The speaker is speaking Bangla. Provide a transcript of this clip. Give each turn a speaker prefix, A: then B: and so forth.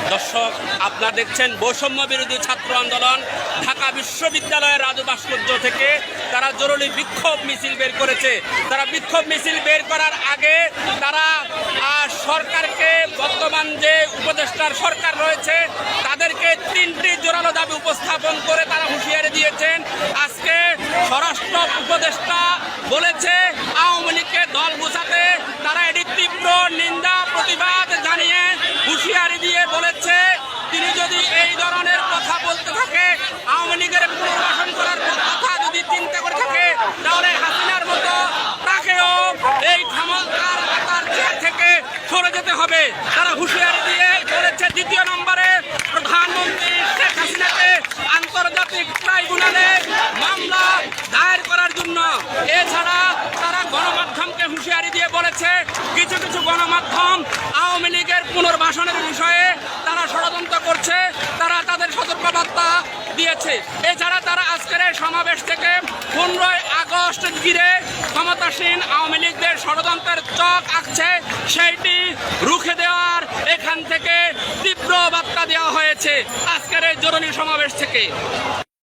A: দর্শক, আপনারা দেখছেন বৈষম্য বিরোধী ছাত্র আন্দোলন ঢাকা বিশ্ববিদ্যালয়ের রাজু ভাস্কর্য থেকে তারা জরুরি বিক্ষোভ মিছিল বের করেছে। তারা বিক্ষোভ মিছিল বের করার আগে তারা সরকারকে, বর্তমান যে উপদেষ্টার সরকার রয়েছে তাদেরকে 3টি জোরালো দাবি উপস্থাপন করে তারা হুঁশিয়ারি দিয়েছেন। আজকে স্বরাষ্ট্র উপদেষ্টা বলেছে আওয়ামী লীগকে দল গুছাতে, তারা এটি তীব্র নিন্দা প্রতিবাদ জানিয়ে হুঁশিয়ারি দিয়ে বলেছে তিনি যদি এই ধরনের কথা বলতে থাকে, আওয়ামী লীগের পুনর্বাসন করার কথা যদি চিন্তা করে থাকে, তাহলে হাসিনার মতো তাকেও এই ক্ষমতার চেয়ার থেকে সরে যেতে হবে। তারা হুঁশিয়ারি দিয়ে বলেছে 2 নম্বরে প্রধানমন্ত্রী শেখ হাসিনাকে আন্তর্জাতিক ট্রাইব্যুনালে মামলা দায়ের করার জন্য। এছাড়া তারা গণমাধ্যমকে হুঁশিয়ারি দিয়ে বলেছে কিছু কিছু গণমাধ্যম আওয়ামী লীগের পুনর্বাসনের বিষয়ে তারা ষড়যন্ত্র করছে, তারা তাদের সতর্কবার্তা দিয়েছে। এছাড়া তারা আজকের এই সমাবেশ থেকে 15ই আগস্ট ঘিরে ক্ষমতাসীন আওয়ামী লীগদের ষড়যন্ত্রের চক আঁকছে, সেইটি রুখে দেওয়ার এখান থেকে তীব্র বার্তা দেওয়া হয়েছে আজকের এই জরুরি সমাবেশ থেকে।